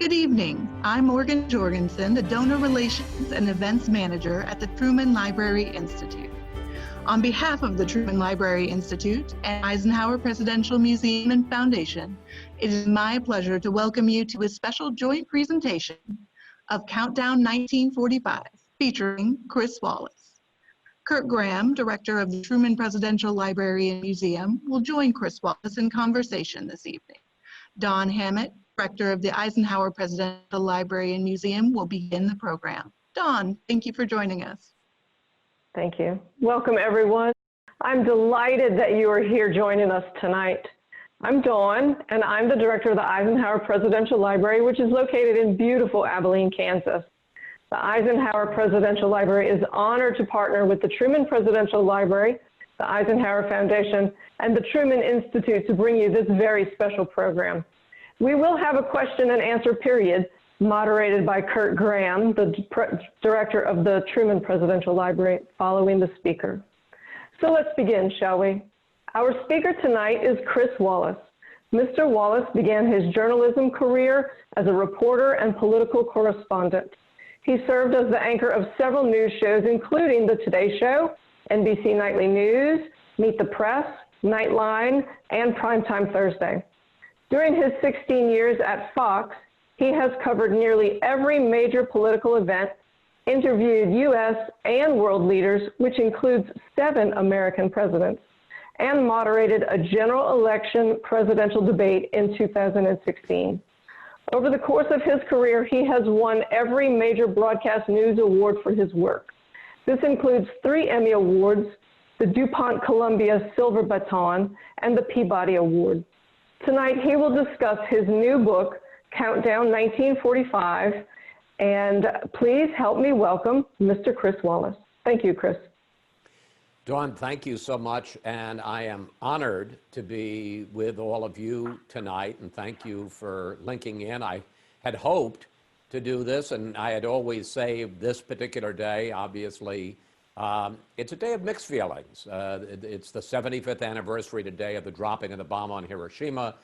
Good evening. I'm Morgan Jorgensen, the Donor Relations and Events Manager at the Truman Library Institute. On behalf of the Truman Library Institute and Eisenhower Presidential Museum and Foundation, it is my pleasure to welcome you to a special joint presentation of Countdown 1945, featuring Chris Wallace. Kurt Graham, Director of the Truman Presidential Library and Museum, will join Chris Wallace in conversation this evening. Don Hammett, Director of the Eisenhower Presidential Library and Museum, will begin the program. Don, thank you for joining us. Thank you. Welcome, everyone. I'm delighted that you are here joining us tonight. I'm Dawn, and I'm the Director of the Eisenhower Presidential Library, which is located in beautiful Abilene, Kansas. The Eisenhower Presidential Library is honored to partner with the Truman Presidential Library, the Eisenhower Foundation, and the Truman Institute to bring you this very special program. We will have a question and answer period moderated by Kurt Graham, the Director of the Truman Presidential Library, following the speaker. So let's begin, shall we? Our speaker tonight is Chris Wallace. Mr. Wallace began his journalism career as a reporter and political correspondent. He served as the anchor of several news shows, including The Today Show, NBC Nightly News, Meet the Press, Nightline, and Primetime Thursday. During his 16 years at Fox, he has covered nearly every major political event, interviewed U.S. and world leaders, which includes 7 American presidents, and moderated a general election presidential debate in 2016. Over the course of his career, he has won every major broadcast news award for his work. This includes 3 Emmy Awards, the DuPont Columbia Silver Baton, and the Peabody Award. Tonight, he will discuss his new book, Countdown 1945, and please help me welcome Mr. Chris Wallace. Thank you, Chris. Dawn, thank you so much, and I am honored to be with all of you tonight, and thank you for linking in. I had hoped to do this, and I had always saved this particular day. Obviously, it's a day of mixed feelings. It's the 75th anniversary today of the dropping of the bomb on Hiroshima,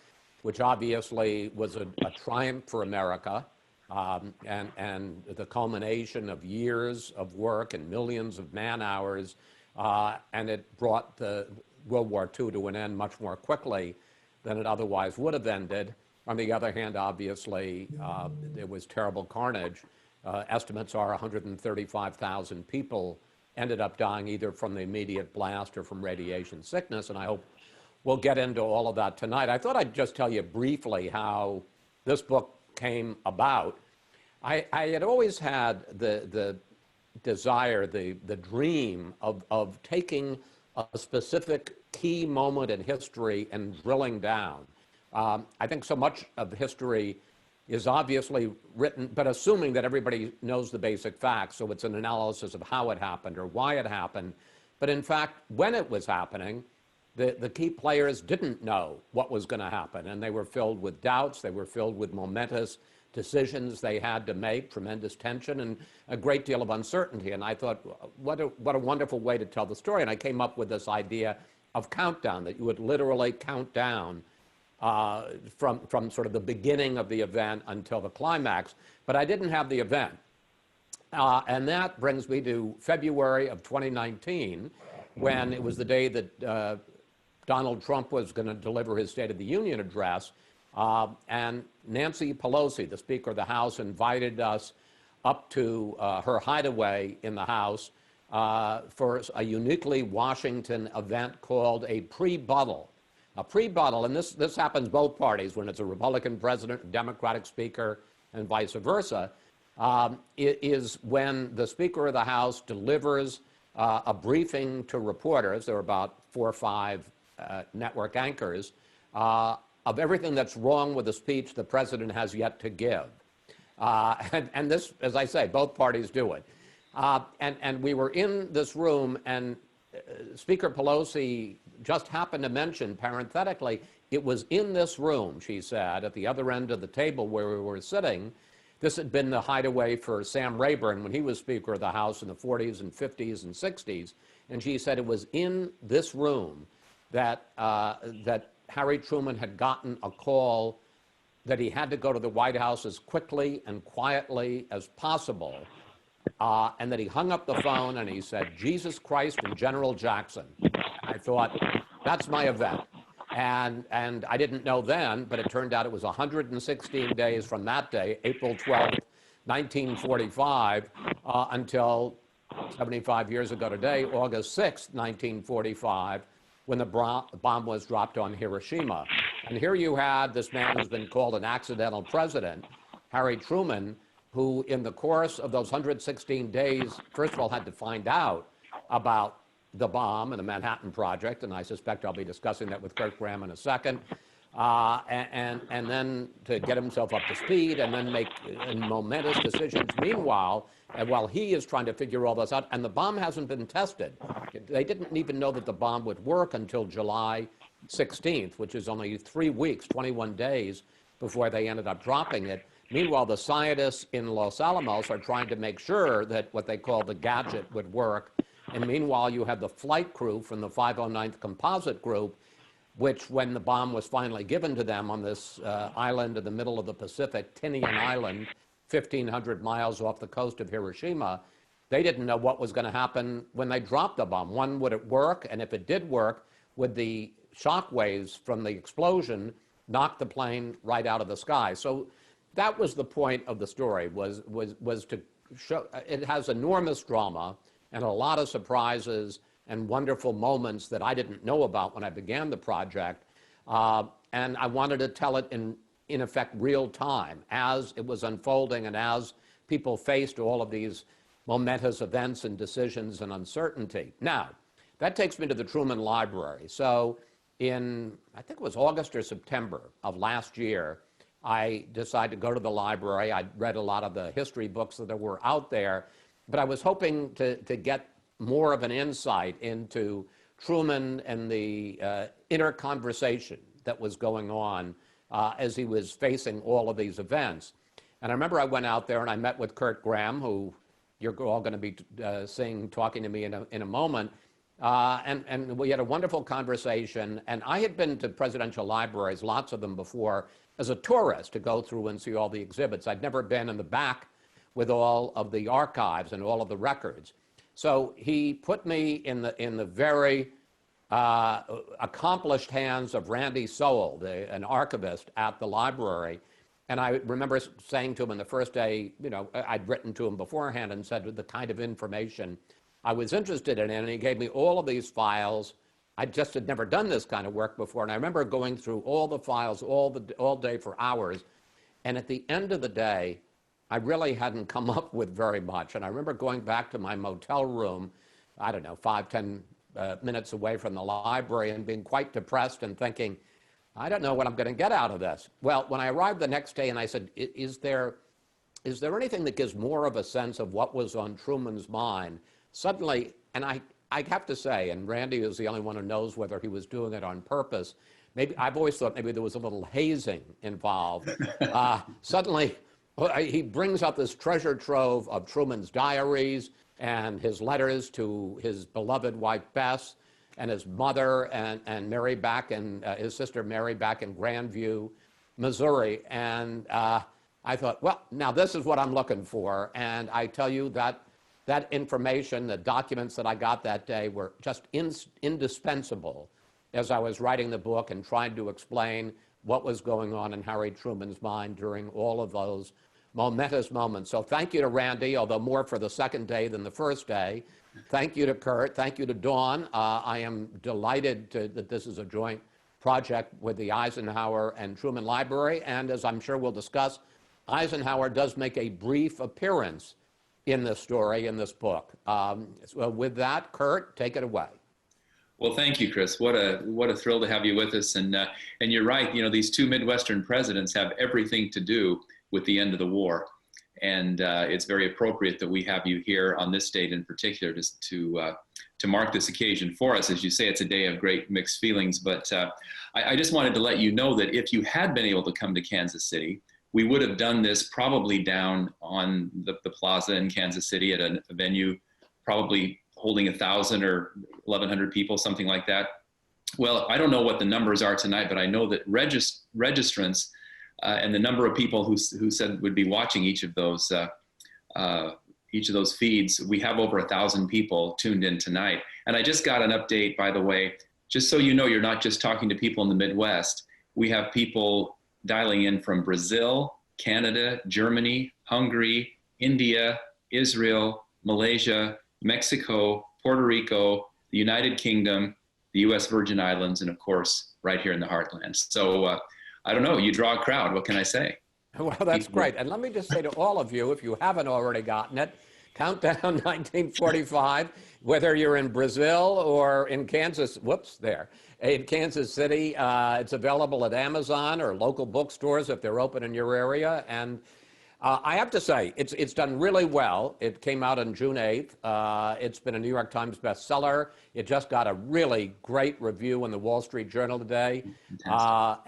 which obviously was a triumph for America, and the culmination of years of work and millions of man-hours, and it brought the World War II to an end much more quickly than it otherwise would have ended. On the other hand, obviously, there was terrible carnage. Estimates are 135,000 people ended up dying either from the immediate blast or from radiation sickness, and I hope we'll get into all of that tonight. I thought I'd just tell you briefly how this book came about. I had always had the desire, the dream of taking a specific key moment in history and drilling down. I think so much of history is obviously written, but assuming that everybody knows the basic facts, so it's an analysis of how it happened or why it happened. But in fact, when it was happening, the key players didn't know what was going to happen, and they were filled with doubts, they were filled with momentous decisions they had to make, tremendous tension, and a great deal of uncertainty. And I thought, what a wonderful way to tell the story. And I came up with this idea of countdown, that you would literally count down from sort of the beginning of the event until the climax, but I didn't have the event. And that brings me to February of 2019, when it was the day that Donald Trump was going to deliver his State of the Union address, and Nancy Pelosi, the Speaker of the House, invited us up to her hideaway in the House for a uniquely Washington event called a pre-buttal. A pre-buttal, and this happens both parties, when it's a Republican president, a Democratic speaker, and vice versa, is when the Speaker of the House delivers a briefing to reporters. There are about 4 or 5 network anchors of everything that's wrong with the speech the president has yet to give. And this, as I say, both parties do it. And we were in this room, and Speaker Pelosi just happened to mention, parenthetically, it was in this room, she said, at the other end of the table where we were sitting. This had been the hideaway for Sam Rayburn when he was Speaker of the House in the 40s and 50s and 60s. And she said it was in this room that Harry Truman had gotten a call that he had to go to the White House as quickly and quietly as possible, and that he hung up the phone and he said, "Jesus Christ and General Jackson." And I thought, that's my event. And I didn't know then, but it turned out it was 116 days from that day, April 12th, 1945, until 75 years ago today, August 6th, 1945, when the bomb was dropped on Hiroshima. And here you had this man who's been called an accidental president, Harry Truman, who in the course of those 116 days, first of all, had to find out about the bomb and the Manhattan Project, and I suspect I'll be discussing that with Kurt Graham in a second, and then to get himself up to speed and then make momentous decisions. Meanwhile, and while he is trying to figure all this out, and the bomb hasn't been tested. They didn't even know that the bomb would work until July 16th, which is only 3 weeks, 21 days before they ended up dropping it. Meanwhile, the scientists in Los Alamos are trying to make sure that what they call the gadget would work. And meanwhile, you have the flight crew from the 509th Composite Group, which when the bomb was finally given to them on this island in the middle of the Pacific, Tinian Island, 1,500 miles off the coast of Hiroshima, they didn't know what was going to happen when they dropped the bomb. One, would it work? And if it did work, would the shock waves from the explosion knock the plane right out of the sky? So that was the point of the story, was to show it has enormous drama and a lot of surprises and wonderful moments that I didn't know about when I began the project. And I wanted to tell it in effect, real time as it was unfolding and as people faced all of these momentous events and decisions and uncertainty. Now, that takes me to the Truman Library. So in, I think it was August or September of last year, I decided to go to the library. I'd read a lot of the history books that were out there, but I was hoping to get more of an insight into Truman and the inner conversation that was going on as he was facing all of these events. And I remember I went out there and I met with Kurt Graham, who you're all going to be talking to me in a moment. And we had a wonderful conversation. And I had been to presidential libraries, lots of them before, as a tourist to go through and see all the exhibits. I'd never been in the back with all of the archives and all of the records. So he put me in the very accomplished hands of Randy Sowell, an archivist at the library. And I remember saying to him on the first day, you know, I'd written to him beforehand and said the kind of information I was interested in, and he gave me all of these files. I just had never done this kind of work before, and I remember going through all the files all day for hours. And at the end of the day, I really hadn't come up with very much. And I remember going back to my motel room, I don't know, 5-10 minutes away from the library, and being quite depressed and thinking, I don't know what I'm going to get out of this. Well, when I arrived the next day and I said, is there anything that gives more of a sense of what was on Truman's mind? Suddenly, and I have to say, and Randy is the only one who knows whether he was doing it on purpose. Maybe I've always thought maybe there was a little hazing involved. Suddenly, he brings up this treasure trove of Truman's diaries and his letters to his beloved wife Bess and his mother and Mary back and his sister Mary back in Grandview, Missouri. And I thought, well, now this is what I'm looking for. And I tell you that information, the documents that I got that day were just indispensable as I was writing the book and trying to explain what was going on in Harry Truman's mind during all of those momentous moments. So thank you to Randy, although more for the second day than the first day. Thank you to Kurt. Thank you to Dawn. I am delighted that this is a joint project with the Eisenhower and Truman Library. And as I'm sure we'll discuss, Eisenhower does make a brief appearance in this story, in this book. So with that, Kurt, take it away. Well, thank you, Chris. What a thrill to have you with us. And you're right. You know, these two Midwestern presidents have everything to do with the end of the war, and it's very appropriate that we have you here on this date in particular to mark this occasion for us. As you say, it's a day of great mixed feelings. But I just wanted to let you know that if you had been able to come to Kansas City, we would have done this probably down on the plaza in Kansas City at a venue, probably holding 1,000 or 1,100 people, something like that. Well, I don't know what the numbers are tonight, but I know that registrants and the number of people who said would be watching each of those feeds. We have over 1,000 people tuned in tonight. And I just got an update, by the way, just so you know, you're not just talking to people in the Midwest. We have people dialing in from Brazil, Canada, Germany, Hungary, India, Israel, Malaysia, Mexico, Puerto Rico, the United Kingdom, the US Virgin Islands, and of course, right here in the heartland. So I don't know, you draw a crowd, what can I say? Well, that's great. And let me just say to all of you, if you haven't already gotten it, Countdown 1945, whether you're in Brazil or in Kansas, in Kansas City, it's available at Amazon or local bookstores if they're open in your area. And I have to say, it's done really well. It came out on June 8th. It's been a New York Times bestseller. It just got a really great review in the Wall Street Journal today. My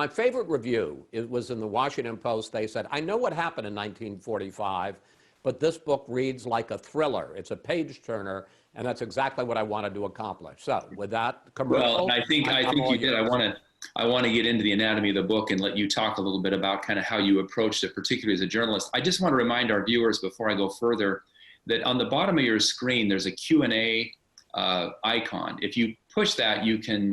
favorite review was in the Washington Post. They said, I know what happened in 1945, but this book reads like a thriller. It's a page turner, and that's exactly what I wanted to accomplish. So with that commercial, well, I think you did. I want to get into the anatomy of the book and let you talk a little bit about kind of how you approached it, particularly as a journalist. I just want to remind our viewers before I go further that on the bottom of your screen there's a Q&A icon. If you push that, you can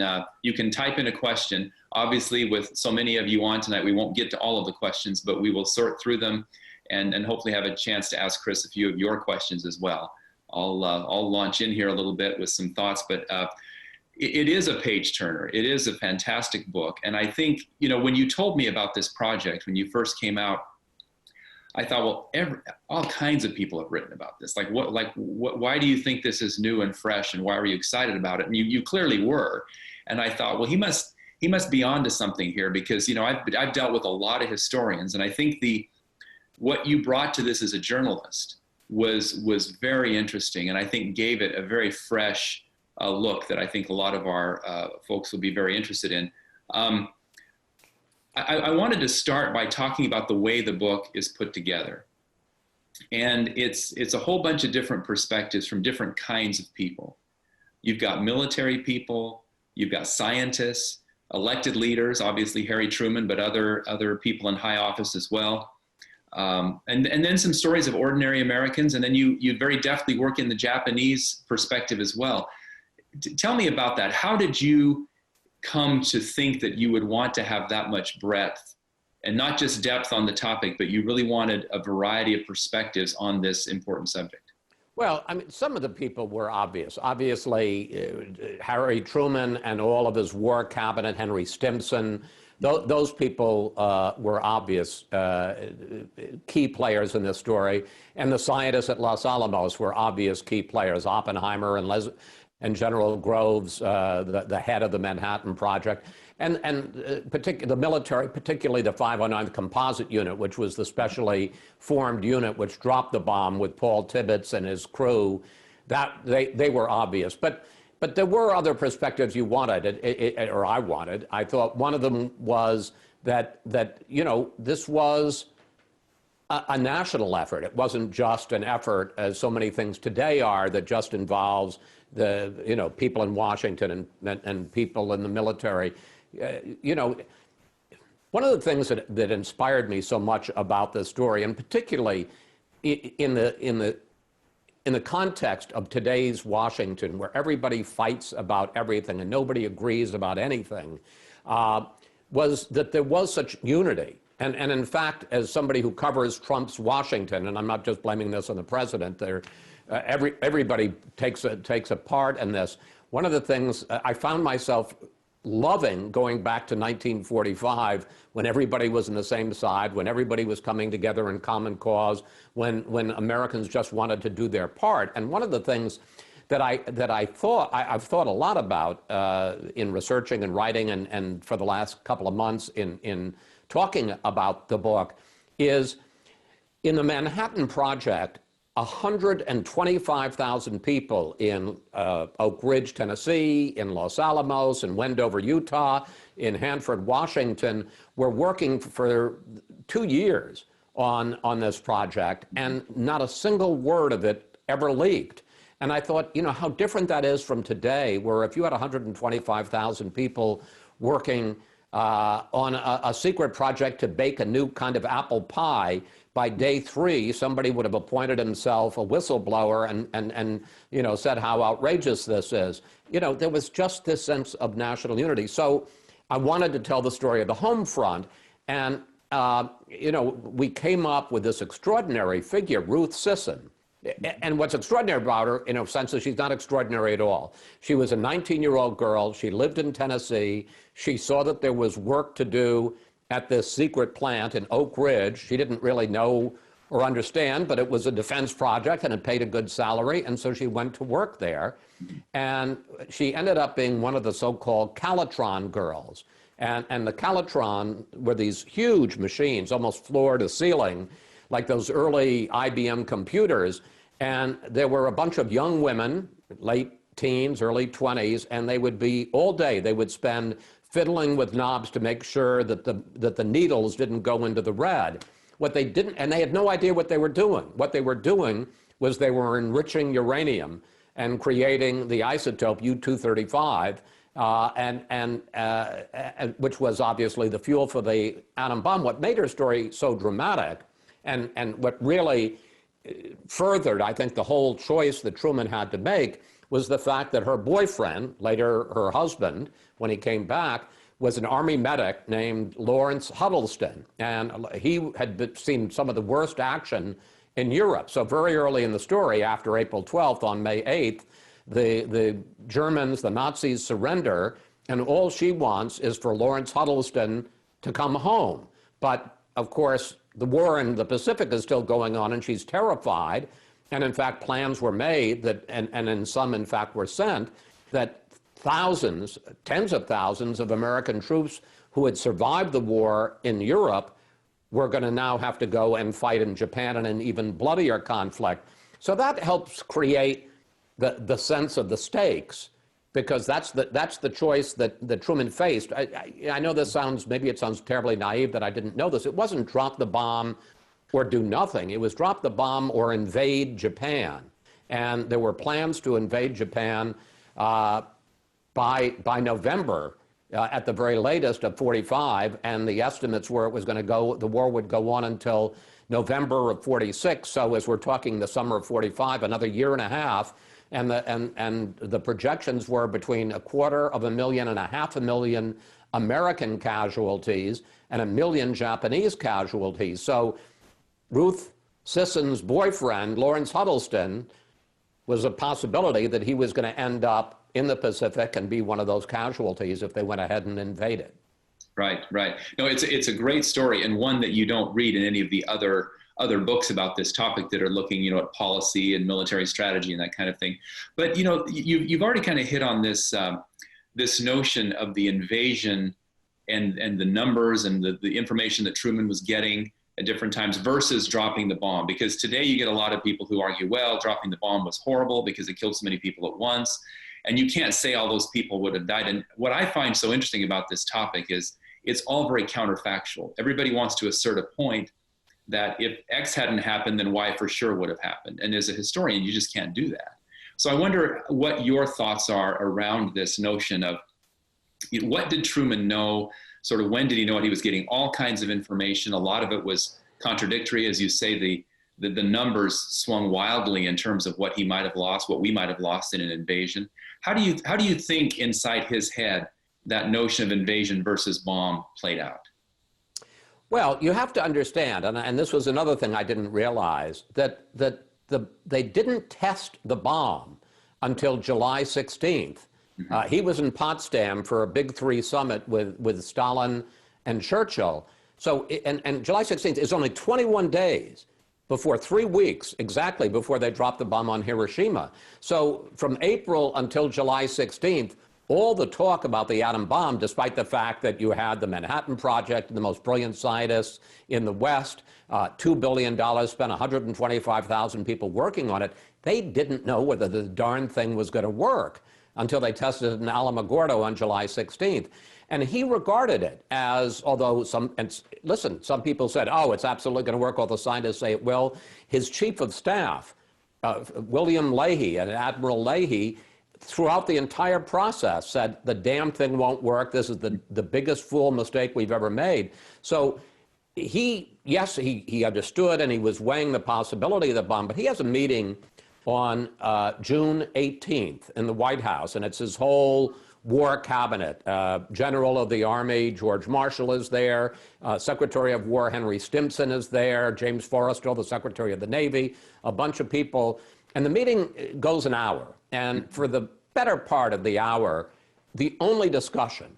type in a question. Obviously, with so many of you on tonight, we won't get to all of the questions, but we will sort through them and hopefully have a chance to ask Chris a few of your questions as well. I'll launch in here a little bit with some thoughts, but it is a page turner. It is a fantastic book. And I think, you know, when you told me about this project, when you first came out, I thought, well, all kinds of people have written about this. Why do you think this is new and fresh, and why are you excited about it? And you clearly were. And I thought, well, he must be onto something here, because, you know, I've dealt with a lot of historians, and I think what you brought to this as a journalist was very interesting, and I think gave it a very fresh look that I think a lot of our folks will be very interested in. I wanted to start by talking about the way the book is put together. And it's a whole bunch of different perspectives from different kinds of people. You've got military people, you've got scientists, elected leaders, obviously Harry Truman, but other people in high office as well. And then some stories of ordinary Americans, and then you very deftly work in the Japanese perspective as well. Tell me about that. How did you come to think that you would want to have that much breadth, and not just depth on the topic, but you really wanted a variety of perspectives on this important subject? Well, I mean, some of the people were obvious. Obviously, Harry Truman and all of his war cabinet, Henry Stimson, those people were obvious key players in this story. And the scientists at Los Alamos were obvious key players, Oppenheimer and General Groves, the head of the Manhattan Project, and the military, particularly the 509th Composite Unit, which was the specially formed unit which dropped the bomb with Paul Tibbets and his crew. That they were obvious, but there were other perspectives you wanted, or I wanted. I thought one of them was that you know, this was a national effort. It wasn't just an effort, as so many things today are, that just involves the, you know, people in Washington and people in the military. You know, one of the things that inspired me so much about this story, and particularly in the context of today's Washington, where everybody fights about everything and nobody agrees about anything, was that there was such unity. And in fact, as somebody who covers Trump's Washington, and I'm not just blaming this on the president, everybody takes a part in this. One of the things I found myself loving going back to 1945, when everybody was on the same side, when everybody was coming together in common cause, when Americans just wanted to do their part. And one of the things that I've thought a lot about in researching and writing, and for the last couple of months in talking about the book, is in the Manhattan Project, 125,000 people in Oak Ridge, Tennessee, in Los Alamos, in Wendover, Utah, in Hanford, Washington, were working for 2 years on this project, and not a single word of it ever leaked. And I thought, you know, how different that is from today, where if you had 125,000 people working on a secret project to bake a new kind of apple pie. By day 3, somebody would have appointed himself a whistleblower and said how outrageous this is. There was just this sense of national unity. So I wanted to tell the story of the home front. And, we came up with this extraordinary figure, Ruth Sisson. And what's extraordinary about her, in a sense, is she's not extraordinary at all. She was a 19-year-old girl. She lived in Tennessee. She saw that there was work to do at this secret plant in Oak Ridge. She didn't really know or understand, but it was a defense project and it paid a good salary, and so she went to work there. And she ended up being one of the so-called Calitron girls. And the Calitron were these huge machines, almost floor to ceiling, like those early IBM computers. And there were a bunch of young women, late teens, early 20s, and they would be all day, they would spend fiddling with knobs to make sure that the needles didn't go into the red. What they didn't, and they had no idea what they were doing. What they were doing was they were enriching uranium and creating the isotope U-235, which was obviously the fuel for the atom bomb. What made her story so dramatic, and what really furthered, I think, the whole choice that Truman had to make, was the fact that her boyfriend, later her husband, when he came back, was an Army medic named Lawrence Huddleston. And he had seen some of the worst action in Europe. So very early in the story, after April 12th, on May 8th, the Germans, the Nazis, surrender, and all she wants is for Lawrence Huddleston to come home. But, of course, the war in the Pacific is still going on, and she's terrified. And in fact, plans were made that, and in some, in fact, were sent, that thousands, tens of thousands of American troops who had survived the war in Europe were going to now have to go and fight in Japan in an even bloodier conflict. So that helps create the sense of the stakes, because that's the choice that Truman faced. I know this sounds, maybe it sounds terribly naive that I didn't know this. It wasn't drop the bomb or do nothing. It was drop the bomb or invade Japan. And there were plans to invade Japan by November, at the very latest, of 45, and the estimates were it was going to go, the war would go on until November of 46. So as we're talking the summer of 45, another year and a half, and the projections were between 250,000 and 500,000 American casualties and 1 million Japanese casualties. So Ruth Sisson's boyfriend, Lawrence Huddleston, was a possibility that he was going to end up in the Pacific and be one of those casualties if they went ahead and invaded. Right, right. No, it's a great story, and one that you don't read in any of the other books about this topic that are looking, at policy and military strategy and that kind of thing. But you've already kind of hit on this this notion of the invasion and the numbers and the information that Truman was getting at different times versus dropping the bomb. Because today you get a lot of people who argue, well, dropping the bomb was horrible because it killed so many people at once. And you can't say all those people would have died. And what I find so interesting about this topic is it's all very counterfactual. Everybody wants to assert a point that if X hadn't happened, then Y for sure would have happened. And as a historian, you just can't do that. So I wonder what your thoughts are around this notion of what did Truman know? Sort of when did he know it? He was getting all kinds of information. A lot of it was contradictory. As you say, the numbers swung wildly in terms of what he might have lost, what we might have lost in an invasion. How do you think inside his head that notion of invasion versus bomb played out? Well, you have to understand, and this was another thing I didn't realize, that they didn't test the bomb until July 16th. Mm-hmm. He was in Potsdam for a Big Three summit with Stalin and Churchill. So, and July 16th is only 21 days before, 3 weeks exactly before they dropped the bomb on Hiroshima. So from April until July 16th, all the talk about the atom bomb, despite the fact that you had the Manhattan Project and the most brilliant scientists in the West, $2 billion spent, 125,000 people working on it, they didn't know whether the darn thing was going to work until they tested it in Alamogordo on July 16th. And he regarded it as, although some people said, oh, it's absolutely going to work, all the scientists say it will. His chief of staff, William Leahy, and Admiral Leahy, throughout the entire process said the damn thing won't work. This is the biggest fool mistake we've ever made. So he understood and he was weighing the possibility of the bomb, but he has a meeting on June 18th in the White House, and it's his whole war cabinet. General of the Army George Marshall is there. Secretary of War Henry Stimson is there. James Forrestal, the Secretary of the Navy, a bunch of people. And the meeting goes an hour. And for the better part of the hour, the only discussion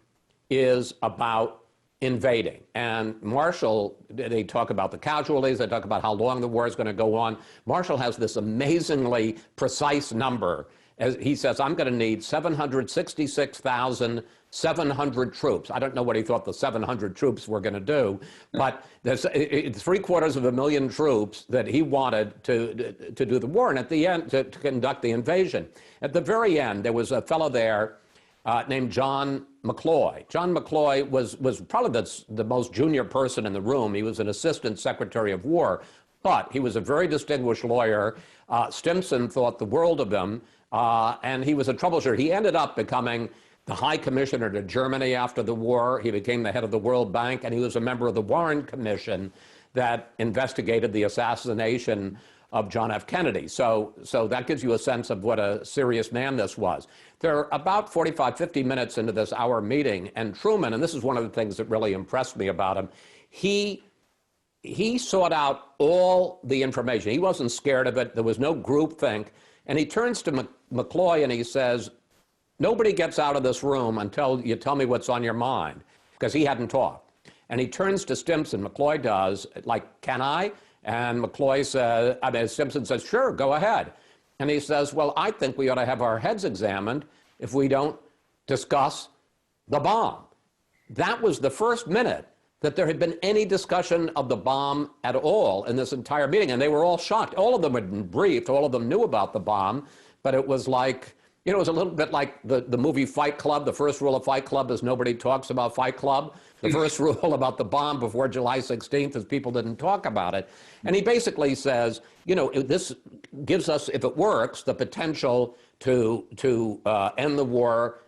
is about invading. And Marshall, they talk about the casualties, they talk about how long the war is going to go on. Marshall has this amazingly precise number. As he says, I'm going to need 766,700 troops. I don't know what he thought the 700 troops were going to do, but there's 750,000 troops that he wanted to do the war, and at the end, to conduct the invasion. At the very end, there was a fellow there named John Mccloy. John Mccloy was probably the most junior person in the room. He was an assistant secretary of war, but he was a very distinguished lawyer. Stimson thought the world of him. And he was a troubleshooter. He ended up becoming the High Commissioner to Germany after the war. He became the head of the World Bank, and he was a member of the Warren Commission that investigated the assassination of John F. Kennedy. So that gives you a sense of what a serious man this was. They're about 45, 50 minutes into this hour meeting, and Truman, and this is one of the things that really impressed me about him, he sought out all the information. He wasn't scared of it. There was no groupthink. And he turns to Mccloy and he says, nobody gets out of this room until you tell me what's on your mind, because he hadn't talked. And he turns to Stimson, Mccloy does, like, can I? And Mccloy says, Stimson says, sure, go ahead. And he says, well, I think we ought to have our heads examined if we don't discuss the bomb. That was the first minute that there had been any discussion of the bomb at all in this entire meeting. And they were all shocked. All of them had been briefed. All of them knew about the bomb. But it was like, you know, it was a little bit like the movie Fight Club. The first rule of Fight Club is nobody talks about Fight Club. The first rule about the bomb before July 16th is people didn't talk about it. And he basically says, you know, this gives us, if it works, the potential to end the war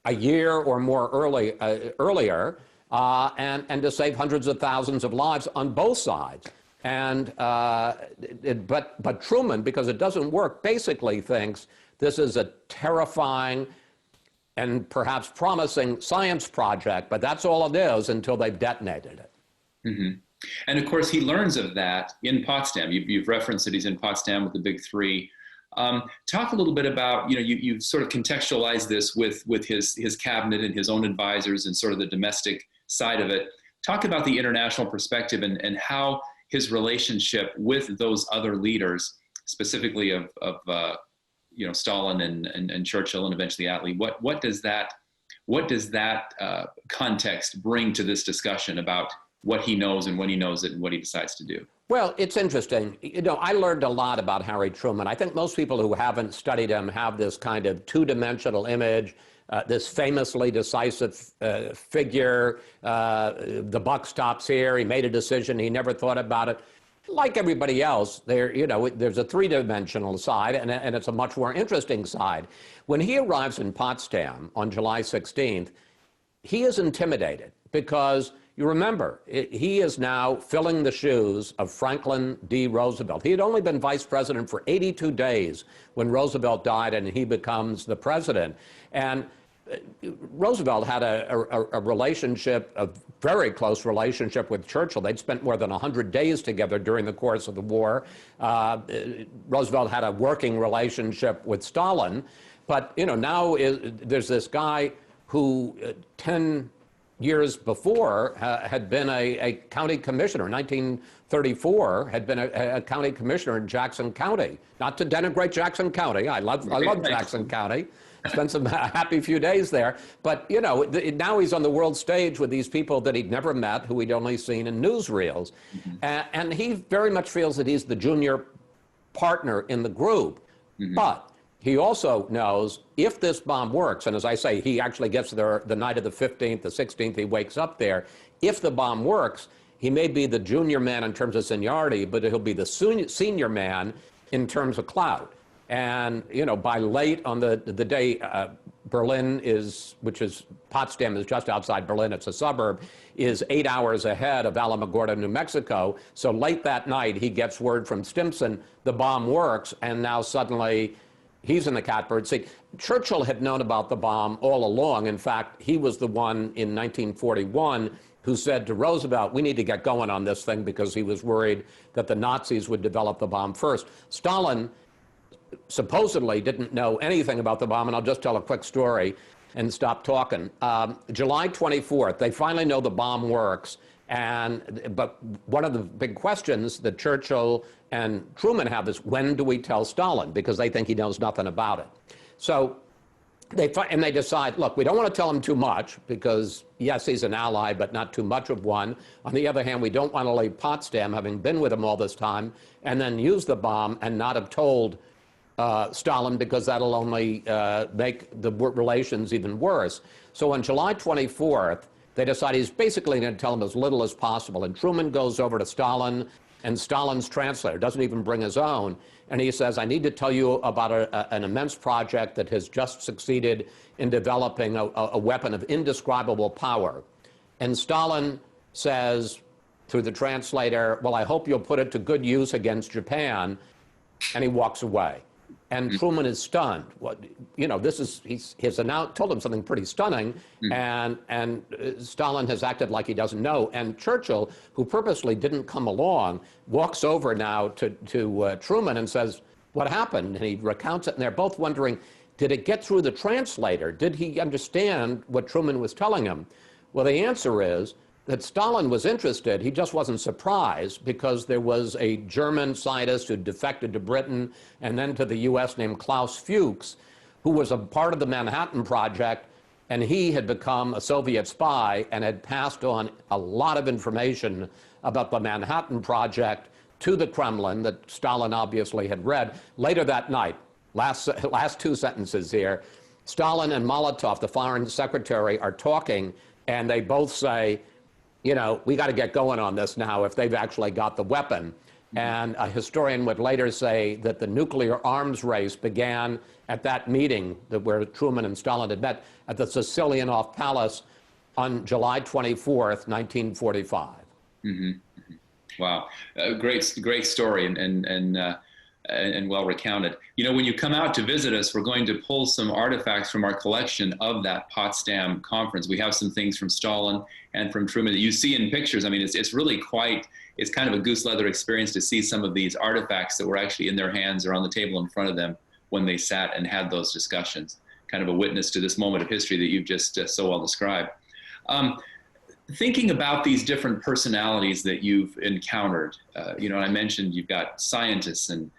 a year or more earlier. And to save hundreds of thousands of lives on both sides. And but Truman, because it doesn't work, basically thinks this is a terrifying and perhaps promising science project, but that's all it is until they've detonated it. Mm-hmm. And of course, he learns of that in Potsdam. You've referenced that he's in Potsdam with the Big Three. Talk a little bit about, you know, you sort of contextualize this with his cabinet and his own advisors and sort of the domestic side of it. Talk about the international perspective and how his relationship with those other leaders, specifically of you know, Stalin and Churchill and eventually Attlee. What does that context bring to this discussion about what he knows and when he knows it and what he decides to do? Well, it's interesting. You know, I learned a lot about Harry Truman. I think most people who haven't studied him have this kind of two-dimensional image, this famously decisive figure. The buck stops here. He made a decision. He never thought about it. Like everybody else, there's a three-dimensional side, and it's a much more interesting side. When he arrives in Potsdam on July 16th, he is intimidated because, you remember, he is now filling the shoes of Franklin D. Roosevelt. He had only been vice president for 82 days when Roosevelt died and he becomes the president. And Roosevelt had a relationship, a very close relationship with Churchill. They'd spent more than 100 days together during the course of the war. Roosevelt had a working relationship with Stalin. But, you know, now there's this guy who 10 years before had been a county commissioner. 1934 had been a county commissioner in Jackson County. Not to denigrate Jackson County. I love Jackson County. Spent some happy few days there. But, you know, now he's on the world stage with these people that he'd never met, who he'd only seen in newsreels. Mm-hmm. And he very much feels that he's the junior partner in the group. Mm-hmm. But he also knows if this bomb works, and as I say, he actually gets there the night of the 15th, the 16th, he wakes up there. If the bomb works, he may be the junior man in terms of seniority, but he'll be the senior man in terms of clout. And, you know, by late on the day Berlin is, which is, Potsdam is just outside Berlin, it's a suburb, is 8 hours ahead of Alamogordo, New Mexico. So late that night, he gets word from Stimson, the bomb works, and now suddenly he's in the catbird seat. Churchill had known about the bomb all along. In fact, he was the one in 1941 who said to Roosevelt, we need to get going on this thing, because he was worried that the Nazis would develop the bomb first. Stalin supposedly didn't know anything about the bomb, and I'll just tell a quick story and stop talking. July 24th, they finally know the bomb works, but one of the big questions that Churchill and Truman have is, when do we tell Stalin? Because they think he knows nothing about it. So they decide, look, we don't want to tell him too much, because yes, he's an ally, but not too much of one. On the other hand, we don't want to leave Potsdam, having been with him all this time, and then use the bomb and not have told Stalin, because that'll only make the relations even worse. So on July 24th, they decide he's basically going to tell him as little as possible. And Truman goes over to Stalin, and Stalin's translator doesn't even bring his own. And he says, I need to tell you about an immense project that has just succeeded in developing a weapon of indescribable power. And Stalin says, through the translator, well, I hope you'll put it to good use against Japan. And he walks away. And Truman is stunned. What, you know, this is, he's told him something pretty stunning, and Stalin has acted like he doesn't know. And Churchill, who purposely didn't come along, walks over now to Truman and says, what happened? And he recounts it, and they're both wondering, did it get through the translator? Did he understand what Truman was telling him? Well, the answer is that Stalin was interested. He just wasn't surprised, because there was a German scientist who defected to Britain and then to the US named Klaus Fuchs, who was a part of the Manhattan Project, and he had become a Soviet spy and had passed on a lot of information about the Manhattan Project to the Kremlin that Stalin obviously had read. Later that night, last two sentences here, Stalin and Molotov, the foreign secretary, are talking, and they both say, you know, we got to get going on this now if they've actually got the weapon. And a historian would later say that the nuclear arms race began at that meeting where Truman and Stalin had met at the Sicilianov Palace on July 24th, 1945. Wow, great story and well recounted. You know, when you come out to visit us, we're going to pull some artifacts from our collection of that Potsdam conference. We have some things from Stalin and from Truman that you see in pictures. I mean, it's really it's kind of a goose leather experience to see some of these artifacts that were actually in their hands or on the table in front of them when they sat and had those discussions. Kind of a witness to this moment of history that you've just so well described. Thinking about these different personalities that you've encountered, you know, I mentioned you've got scientists and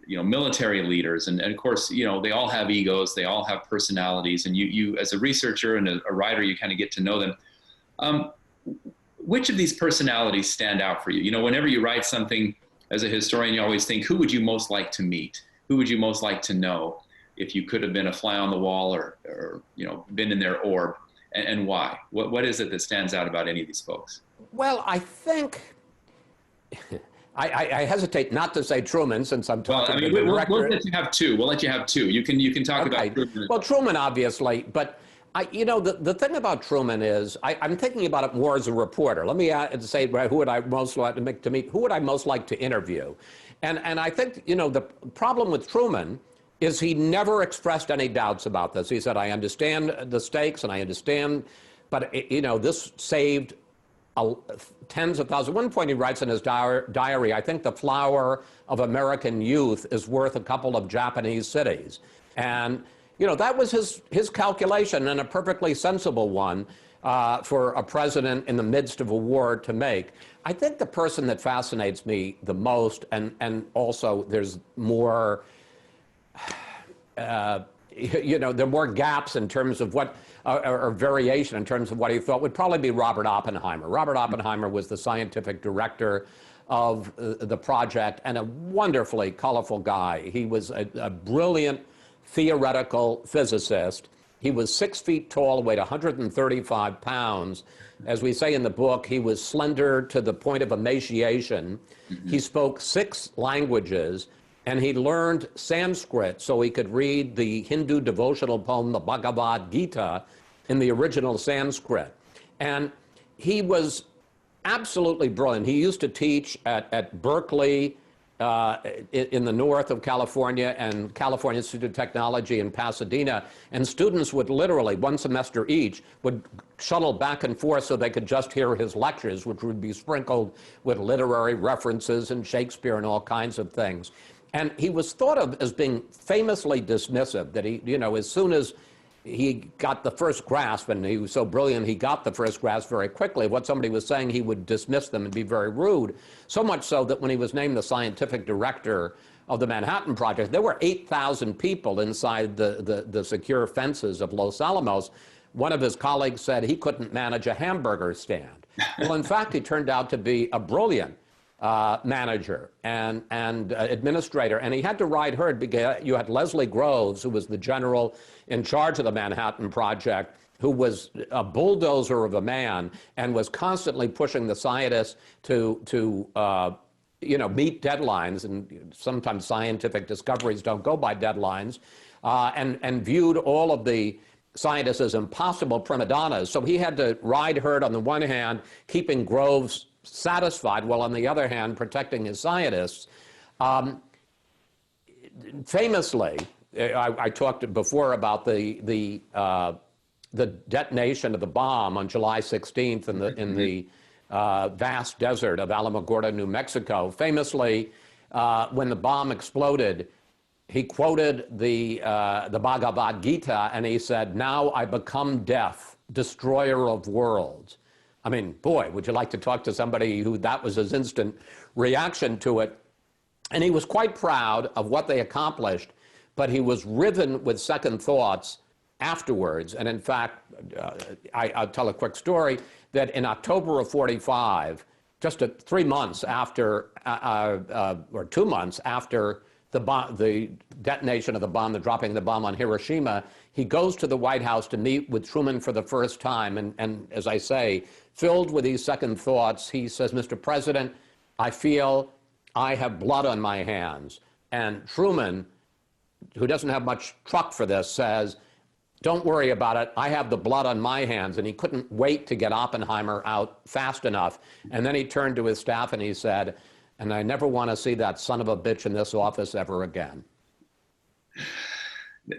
you know, military leaders, and of course, you know, they all have egos, they all have personalities, and you as a researcher and a writer, you kind of get to know them. Which of these personalities stand out for you? You know, whenever you write something as a historian, you always think, who would you most like to meet? Who would you most like to know if you could have been a fly on the wall or you know, been in their orb, and why? What is it that stands out about any of these folks? Well, I think I hesitate not to say Truman, since I'm talking to the director. We'll let you have two. We'll let you have two. You can talk about Truman. Well, Truman, obviously, but you know, the thing about Truman is I'm thinking about it more as a reporter. Let me say, who would I most like to meet? Who would I most like to interview? And I think, you know, the problem with Truman is he never expressed any doubts about this. He said, I understand the stakes and I understand, but you know, this saved tens of thousands. At one point he writes in his diary, I think the flower of American youth is worth a couple of Japanese cities. And, you know, that was his calculation, and a perfectly sensible one for a president in the midst of a war to make. I think the person that fascinates me the most, and also there's more, you know, there are more gaps in terms of what, or variation in terms of what he thought, would probably be Robert Oppenheimer. Robert Oppenheimer was the scientific director of the project, and a wonderfully colorful guy. He was a brilliant theoretical physicist. He was 6 feet tall, weighed 135 pounds. As we say in the book, he was slender to the point of emaciation. He spoke 6 languages, and he learned Sanskrit so he could read the Hindu devotional poem, the Bhagavad Gita, in the original Sanskrit. And he was absolutely brilliant. He used to teach at Berkeley in the north of California and California Institute of Technology in Pasadena. And students would literally, one semester each, would shuttle back and forth so they could just hear his lectures, which would be sprinkled with literary references and Shakespeare and all kinds of things. And he was thought of as being famously dismissive, that he, as soon as he got the first grasp, and he was so brilliant, he got the first grasp very quickly. What somebody was saying, he would dismiss them and be very rude. So much so that when he was named the scientific director of the Manhattan Project, there were 8,000 people inside the secure fences of Los Alamos. One of his colleagues said he couldn't manage a hamburger stand. Well, in fact, he turned out to be a brilliant manager and administrator, and he had to ride herd because you had Leslie Groves, who was the general in charge of the Manhattan Project, who was a bulldozer of a man and was constantly pushing the scientists to meet deadlines, and sometimes scientific discoveries don't go by deadlines, and viewed all of the scientists as impossible prima donnas. So he had to ride herd on the one hand, keeping Groves satisfied, while on the other hand protecting his scientists. Famously, I talked before about the detonation of the bomb on July 16th in the vast desert of Alamogordo, New Mexico. Famously, when the bomb exploded, he quoted the Bhagavad Gita, and he said, "Now I become death, destroyer of worlds." I mean, boy, would you like to talk to somebody who that was his instant reaction to it? And he was quite proud of what they accomplished, but he was riven with second thoughts afterwards. And in fact, I'll tell a quick story that in October of '45, just 3 months after, or 2 months after the detonation of the bomb, the dropping of the bomb on Hiroshima, he goes to the White House to meet with Truman for the first time. And as I say, filled with these second thoughts, he says, "Mr. President, I feel I have blood on my hands." And Truman, who doesn't have much truck for this, says, "Don't worry about it. I have the blood on my hands." And he couldn't wait to get Oppenheimer out fast enough. And then he turned to his staff and he said, "And I never want to see that son of a bitch in this office ever again."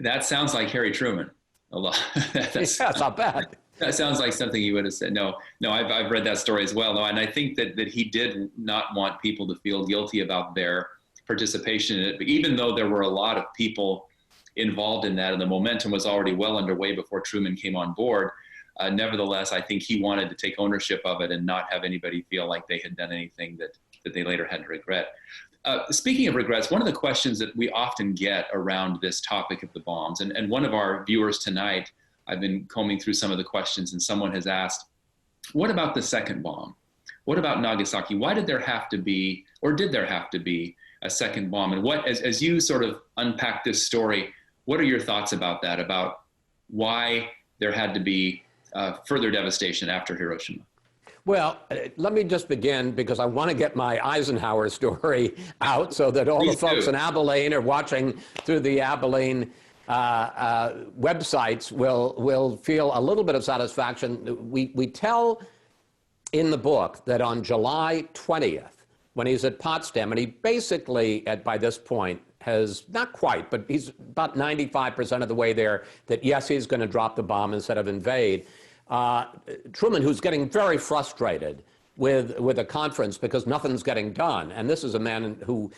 That sounds like Harry Truman a lot. Yeah, it's not bad. That sounds like something he would have said. No, I've read that story as well. No, and I think that he did not want people to feel guilty about their participation in it. But even though there were a lot of people involved in that, and the momentum was already well underway before Truman came on board, nevertheless, I think he wanted to take ownership of it and not have anybody feel like they had done anything that they later had to regret. Speaking of regrets, one of the questions that we often get around this topic of the bombs, and one of our viewers tonight, I've been combing through some of the questions, and someone has asked, what about the second bomb? What about Nagasaki? Why did there have to be, or did there have to be, a second bomb? And what, as you sort of unpack this story, what are your thoughts about that, about why there had to be further devastation after Hiroshima? Well, let me just begin, because I want to get my Eisenhower story out so that all the folks in Abilene are watching through the Abilene websites will feel a little bit of satisfaction. We tell in the book that on July 20th, when he's at Potsdam, and he basically, by this point, has, not quite, but he's about 95% of the way there, that yes, he's going to drop the bomb instead of invade. Truman, who's getting very frustrated with a conference because nothing's getting done, and this is a man who,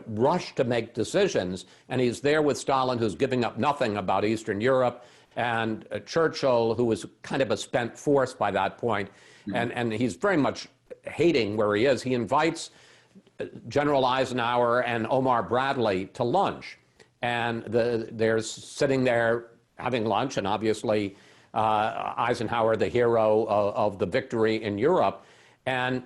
rushed to make decisions, and he's there with Stalin, who's giving up nothing about Eastern Europe, and Churchill, who was kind of a spent force by that point, and he's very much hating where he is. He invites General Eisenhower and Omar Bradley to lunch, and they're sitting there having lunch, and obviously Eisenhower, the hero of the victory in Europe, and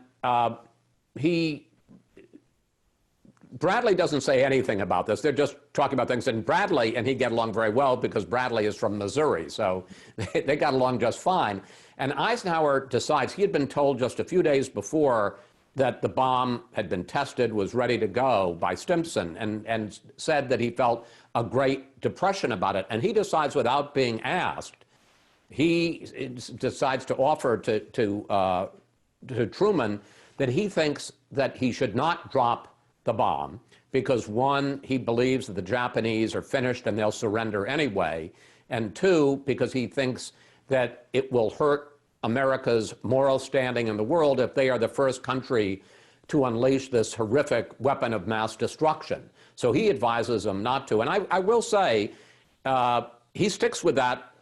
Bradley doesn't say anything about this. They're just talking about things, and Bradley and he get along very well because Bradley is from Missouri, so they got along just fine. And Eisenhower decides, he had been told just a few days before that the bomb had been tested, was ready to go by Stimson, and said that he felt a great depression about it. And he decides, without being asked, he decides to offer to Truman that he thinks that he should not drop the bomb because, one, he believes that the Japanese are finished and they'll surrender anyway, and two, because he thinks that it will hurt America's moral standing in the world if they are the first country to unleash this horrific weapon of mass destruction. So he advises them not to. And I will say, he sticks with that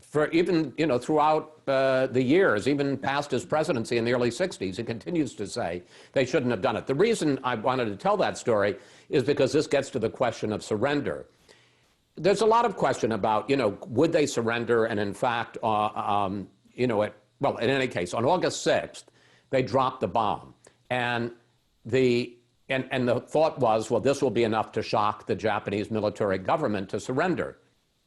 for even, throughout the years, even past his presidency in the early 60s. He continues to say they shouldn't have done it. The reason I wanted to tell that story is because this gets to the question of surrender. There's a lot of question about, would they surrender? And in fact, well, in any case, on August 6th, they dropped the bomb. And the thought was, well, this will be enough to shock the Japanese military government to surrender.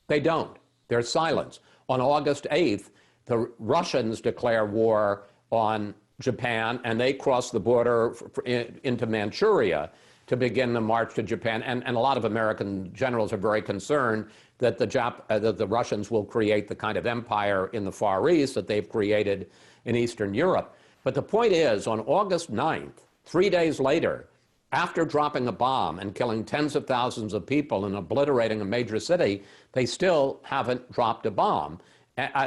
They don't. There's silence. On August 8th, the Russians declare war on Japan, and they cross the border into Manchuria to begin the march to Japan. And a lot of American generals are very concerned that the Russians will create the kind of empire in the Far East that they've created in Eastern Europe. But the point is, on August 9th, 3 days later, after dropping a bomb and killing tens of thousands of people and obliterating a major city, they still haven't dropped a bomb,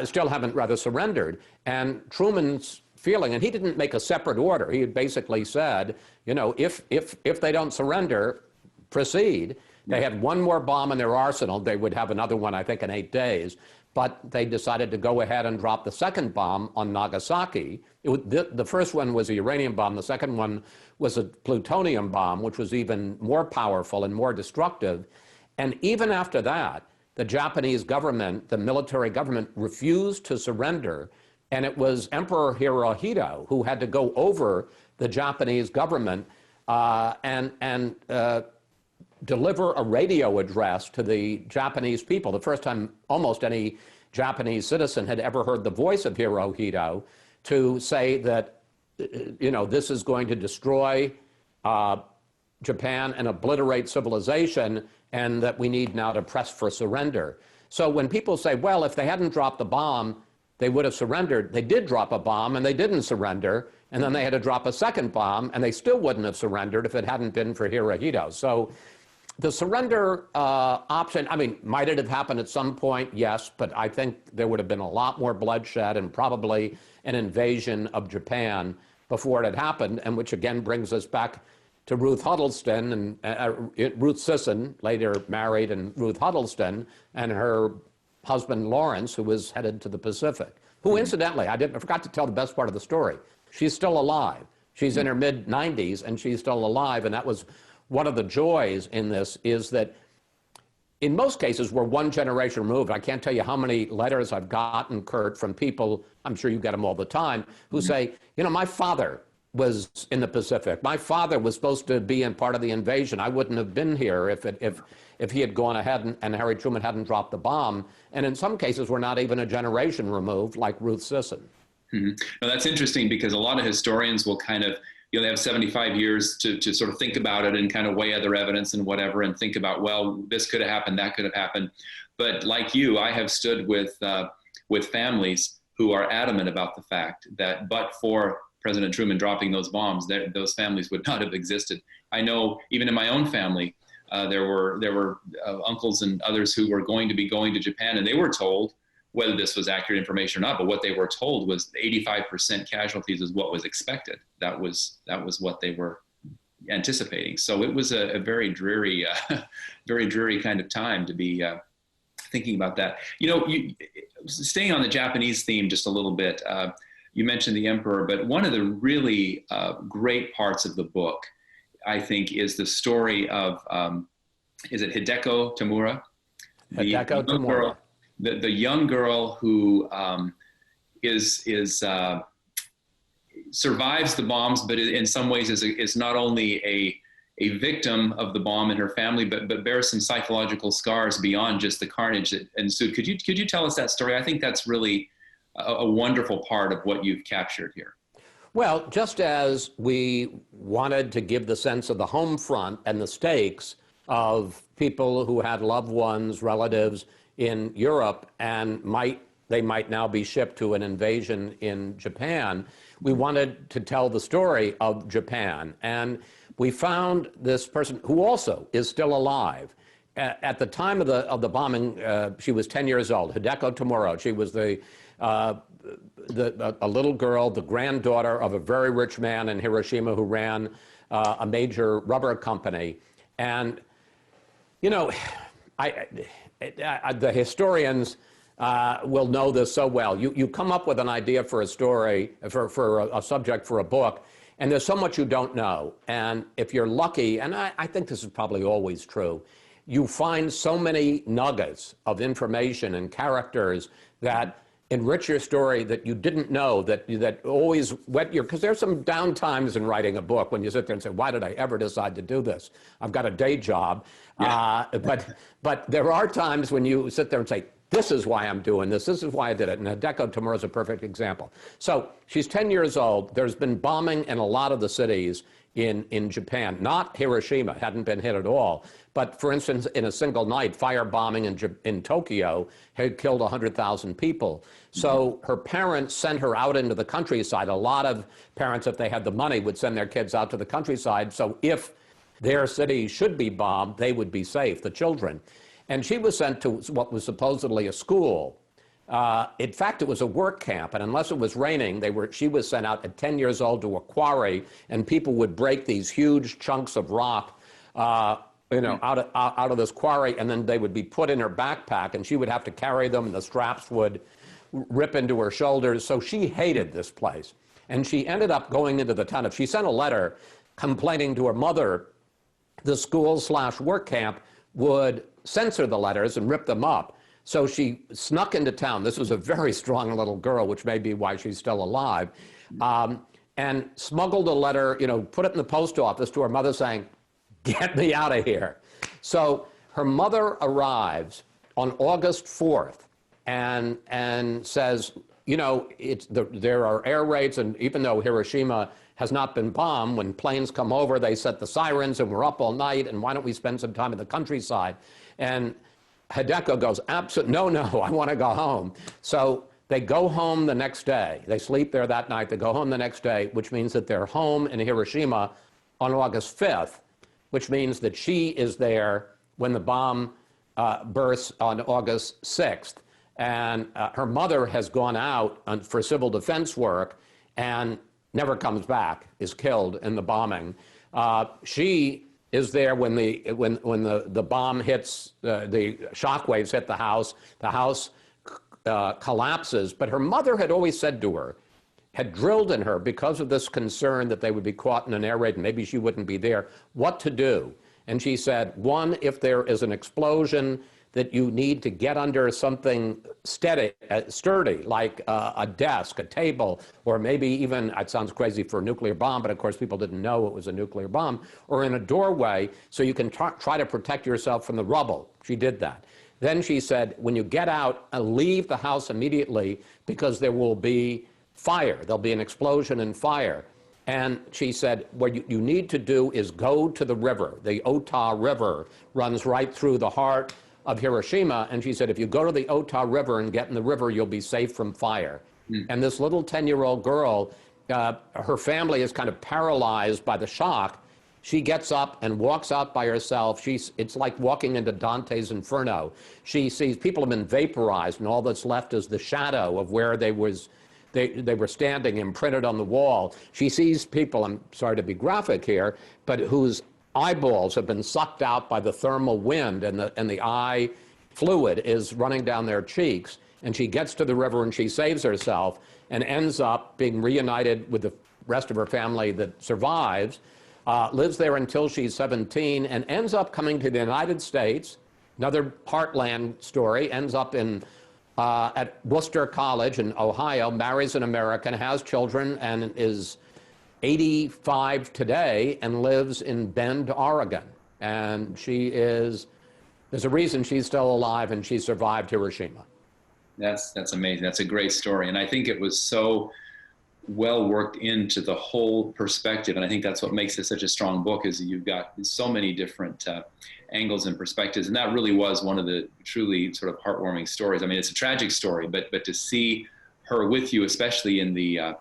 still haven't rather surrendered. And Truman's feeling, and he didn't make a separate order. He had basically said, if they don't surrender, proceed. They had one more bomb in their arsenal. They would have another one, I think, in 8 days. But they decided to go ahead and drop the second bomb on Nagasaki. The first one was a uranium bomb. The second one was a plutonium bomb, which was even more powerful and more destructive. And even after that, the Japanese government, the military government, refused to surrender. And it was Emperor Hirohito who had to go over the Japanese government and deliver a radio address to the Japanese people. The first time almost any Japanese citizen had ever heard the voice of Hirohito, to say that, this is going to destroy Japan and obliterate civilization, and that we need now to press for surrender. So when people say, well, if they hadn't dropped the bomb, they would have surrendered. They did drop a bomb, and they didn't surrender. And then they had to drop a second bomb, and they still wouldn't have surrendered if it hadn't been for Hirohito. So the surrender option, might it have happened at some point? Yes, but I think there would have been a lot more bloodshed and probably an invasion of Japan before it had happened, and which again brings us back to Ruth Huddleston and Ruth Sisson, later married, and Ruth Huddleston, and her husband Lawrence, who was headed to the Pacific, who incidentally, I forgot to tell the best part of the story. She's still alive. She's in her mid-90s, and she's still alive, and that was one of the joys in this, is that in most cases we're one generation removed. I can't tell you how many letters I've gotten, Kurt, from people, I'm sure you get them all the time, who say, my father was in the Pacific. My father was supposed to be in part of the invasion. I wouldn't have been here if he had gone ahead and Harry Truman hadn't dropped the bomb. And in some cases, we're not even a generation removed, like Ruth Sisson. Mm-hmm. Now, that's interesting, because a lot of historians will kind of, they have 75 years to sort of think about it and kind of weigh other evidence and whatever, and think about, well, this could have happened, that could have happened. But like you, I have stood with families who are adamant about the fact that but for President Truman dropping those bombs, those families would not have existed. I know even in my own family, there were uncles and others who were going to be going to Japan, and they were told, whether this was accurate information or not, but what they were told was 85% casualties is what was expected. That was what they were anticipating. So it was a very dreary, very dreary kind of time to be thinking about that. Staying on the Japanese theme just a little bit, you mentioned the emperor, but one of the really great parts of the book, I think, is the story of, is it Hideko Tamura? Hideko Tamura. The young girl who survives the bombs, but in some ways is not only a victim of the bomb and her family, but bears some psychological scars beyond just the carnage that ensued. Could you tell us that story? I think that's really a wonderful part of what you've captured here. Well, just as we wanted to give the sense of the home front and the stakes of people who had loved ones, relatives in Europe, and they might now be shipped to an invasion in Japan, we wanted to tell the story of Japan. And we found this person who also is still alive. At the time of the bombing, she was 10 years old, Hideko Tomoro. She was a little girl, the granddaughter of a very rich man in Hiroshima who ran a major rubber company. And, you know, the historians will know this so well. You come up with an idea for a story, for a subject for a book, and there's so much you don't know. And if you're lucky, and I think this is probably always true, you find so many nuggets of information and characters that enrich your story that you didn't know, that always whet your, because there's some down times in writing a book when you sit there and say, why did I ever decide to do this? I've got a day job. Yeah. But there are times when you sit there and say, this is why I'm doing this. This is why I did it. And Hideko Tomoro is a perfect example. So she's 10 years old. There's been bombing in a lot of the cities in Japan. Not Hiroshima, hadn't been hit at all. But for instance, in a single night, firebombing in Tokyo had killed 100,000 people. So her parents sent her out into the countryside. A lot of parents, if they had the money, would send their kids out to the countryside. So if their city should be bombed, they would be safe, the children. And she was sent to what was supposedly a school. In fact, it was a work camp, and unless it was raining, she was sent out at 10 years old to a quarry, and people would break these huge chunks of rock out of this quarry, and then they would be put in her backpack, and she would have to carry them, and the straps would rip into her shoulders. So she hated this place. And she ended up going into the town. If she sent a letter complaining to her mother, the school/work camp would censor the letters and rip them up. So she snuck into town. This was a very strong little girl, which may be why she's still alive, and smuggled a letter, put it in the post office to her mother saying, get me out of here. So her mother arrives on August 4th and says, there are air raids, and even though Hiroshima has not been bombed, when planes come over, they set the sirens, and we're up all night, and why don't we spend some time in the countryside? And Hideko goes, no, I want to go home. So they go home the next day. They sleep there that night. They go home the next day, which means that they're home in Hiroshima on August 5th, which means that she is there when the bomb bursts on August 6th. And her mother has gone out for civil defense work and never comes back, is killed in the bombing. She is there when the bomb hits, the shock waves hit the house collapses. But her mother had always said to her, had drilled in her, because of this concern that they would be caught in an air raid and maybe she wouldn't be there, what to do. And she said, one, if there is an explosion, that you need to get under something sturdy, like a desk, a table, or maybe even, it sounds crazy for a nuclear bomb, but of course people didn't know it was a nuclear bomb, or in a doorway, so you can try to protect yourself from the rubble. She did that. Then she said, when you get out, leave the house immediately, because there will be fire. There'll be an explosion and fire. And she said, what you need to do is go to the river. The Ota River runs right through the heart of Hiroshima. And she said, if you go to the Ota River and get in the river, you'll be safe from fire. And this little 10-year-old girl, her family is kind of paralyzed by the shock. She gets up and walks out by herself. It's like walking into Dante's Inferno. She sees people have been vaporized, and all that's left is the shadow of where they were standing imprinted on the wall. She sees people, I'm sorry to be graphic here, but whose eyeballs have been sucked out by the thermal wind, and the eye fluid is running down their cheeks. And she gets to the river and she saves herself and ends up being reunited with the rest of her family that survives, lives there until she's 17, and ends up coming to the United States. Another heartland story, ends up at Worcester College in Ohio, marries an American, has children, and is 85 today and lives in Bend, Oregon. And there's a reason she's still alive, and she survived Hiroshima. That's amazing. That's a great story. And I think it was so well worked into the whole perspective. And I think that's what makes it such a strong book, is you've got so many different angles and perspectives. And that really was one of the truly sort of heartwarming stories. I mean, it's a tragic story, but to see her with you, especially in the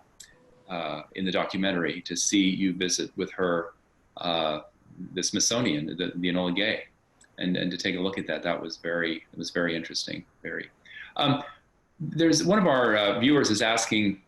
documentary, to see you visit with her the Smithsonian, the Enola Gay, and to take a look at that, it was very interesting. There's one of our viewers is asking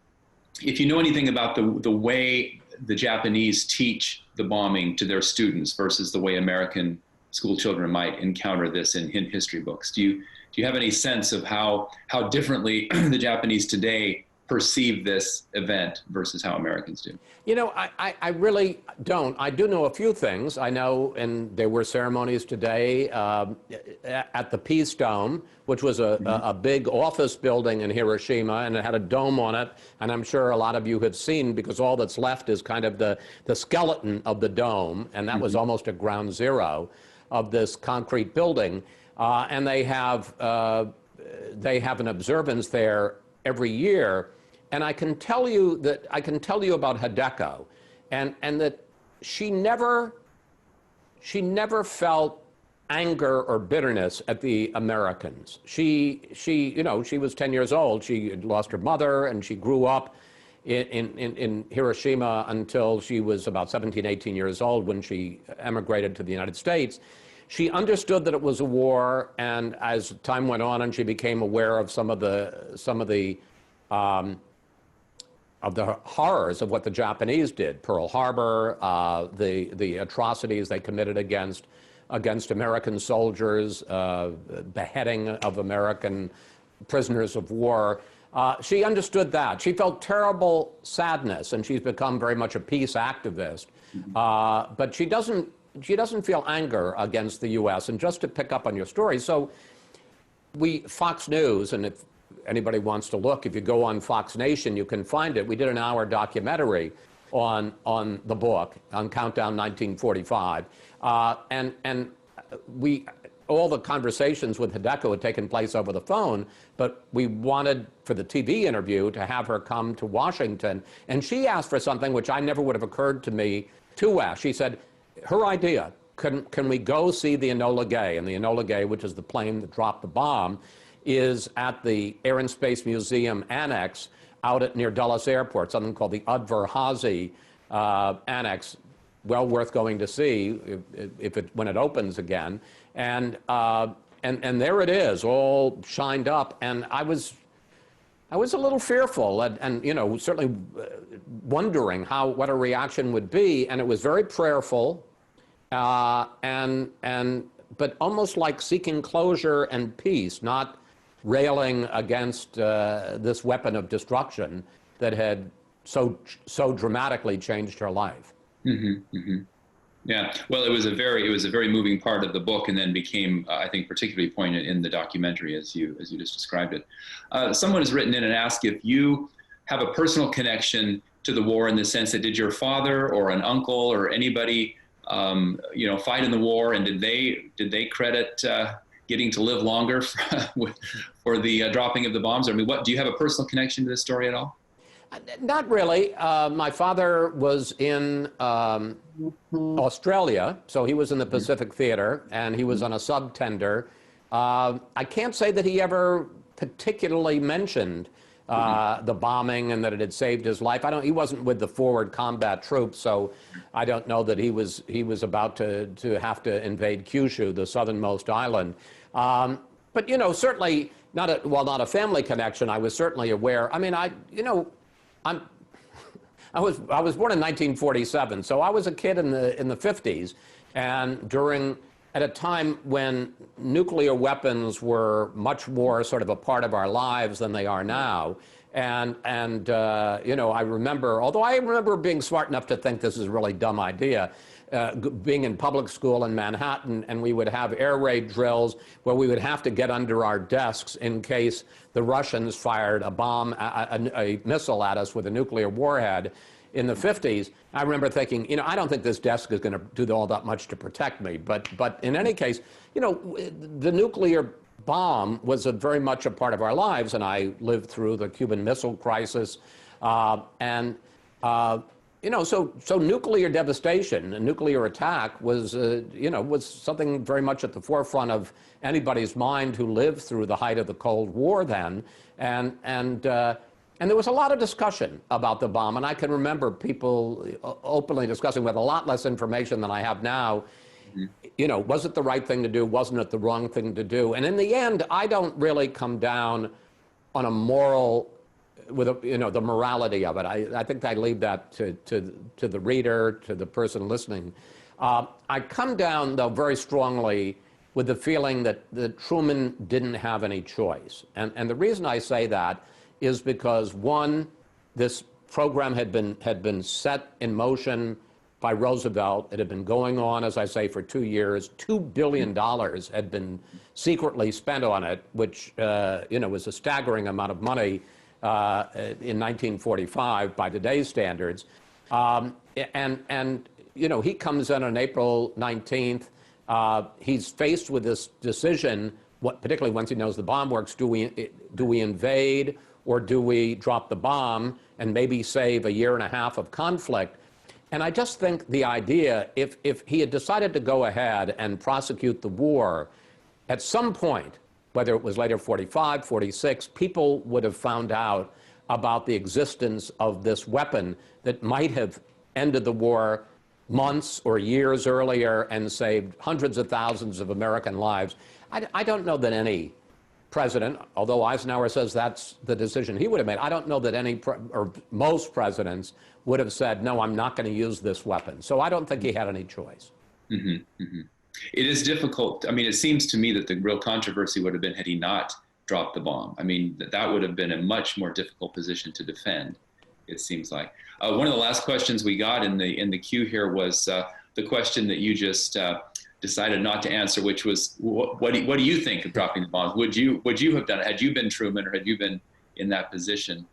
if you know anything about the way the Japanese teach the bombing to their students versus the way American school children might encounter this in history books. Do you have any sense of how differently the Japanese today perceive this event versus how Americans do? You know, I really don't. I do know a few things. I know, and there were ceremonies today at the Peace Dome, which was a big office building in Hiroshima, and it had a dome on it. And I'm sure a lot of you have seen, because all that's left is kind of the skeleton of the dome, and that was almost a ground zero of this concrete building. And they have an observance there every year. And I can tell you about Hideko, and that she never felt anger or bitterness at the Americans. She was 10 years old. She had lost her mother, and she grew up in Hiroshima until she was about 17, 18 years old when she emigrated to the United States. She understood that it was a war, and as time went on and she became aware of some of the horrors of what the Japanese did, Pearl Harbor, the atrocities they committed against American soldiers, beheading of American prisoners of war. She understood that. She felt terrible sadness, and she's become very much a peace activist. But she doesn't feel anger against the U.S. And just to pick up on your story, so Fox News, and if anybody wants to look, if you go on Fox Nation, you can find it. We did an hour documentary on the book, on Countdown 1945. And all the conversations with Hideko had taken place over the phone, but we wanted, for the TV interview, to have her come to Washington. And she asked for something which I never would have occurred to me to ask. She said, her idea, can we go see the Enola Gay? And the Enola Gay, which is the plane that dropped the bomb, is at the Air and Space Museum Annex out near Dulles Airport, something called the Udvar-Hazy Annex, well worth going to see when it opens again. And there it is, all shined up. And I was a little fearful and certainly wondering what a reaction would be. And it was very prayerful, but almost like seeking closure and peace, not railing against this weapon of destruction that had so dramatically changed her life. Mm-hmm, mm-hmm. Yeah, well, it was a very moving part of the book, and then became, I think, particularly poignant in the documentary, as you just described it. Someone has written in and asked if you have a personal connection to the war, in the sense that, did your father or an uncle or anybody, fight in the war, and did they credit getting to live longer for the dropping of the bombs? I mean, do you have a personal connection to this story at all? Not really. My father was in Australia, so he was in the Pacific Theater, and he was on a subtender. I can't say that he ever particularly mentioned the bombing and that it had saved his life. He wasn't with the forward combat troops, so I don't know that he was about to have to invade Kyushu, the southernmost island. But certainly not a family connection. I was certainly aware. I mean, I was born in 1947, so I was a kid in the 50s, and at a time when nuclear weapons were much more sort of a part of our lives than they are now. And I remember being smart enough to think this is a really dumb idea, being in public school in Manhattan, and we would have air raid drills where we would have to get under our desks in case the Russians fired a missile at us with a nuclear warhead in the 50s. I remember thinking, I don't think this desk is going to do all that much to protect me. But in any case, the nuclear bomb was very much a part of our lives, and I lived through the Cuban Missile Crisis. So nuclear devastation and nuclear attack was, was something very much at the forefront of anybody's mind who lived through the height of the Cold War then. And there was a lot of discussion about the bomb. And I can remember people openly discussing with a lot less information than I have now. Was it the right thing to do? Wasn't it the wrong thing to do? And in the end, I don't really come down on a moral, with the morality of it. I think I leave that to the reader, to the person listening. I come down, though, very strongly with the feeling that Truman didn't have any choice. And the reason I say that is because, one, this program had been set in motion by Roosevelt. It had been going on, as I say, for 2 years. $2 billion had been secretly spent on it, which was a staggering amount of money in 1945 by today's standards. He comes in on April 19th. He's faced with this decision, particularly once he knows the bomb works. Do we invade, or do we drop the bomb and maybe save a year and a half of conflict? And I just think the idea, if he had decided to go ahead and prosecute the war, at some point, whether it was later 45, 46, people would have found out about the existence of this weapon that might have ended the war months or years earlier and saved hundreds of thousands of American lives. I don't know that any president, although Eisenhower says that's the decision he would have made, I don't know that any or most presidents would have said, no, I'm not going to use this weapon. So I don't think he had any choice. Mm-hmm, mm-hmm. It is difficult. I mean, it seems to me that the real controversy would have been had he not dropped the bomb. I mean, that would have been a much more difficult position to defend, it seems like. One of the last questions we got in the queue here was the question that you just decided not to answer, which was, what do you think of dropping the bomb? Would you have done it? Had you been Truman, or had you been in that position?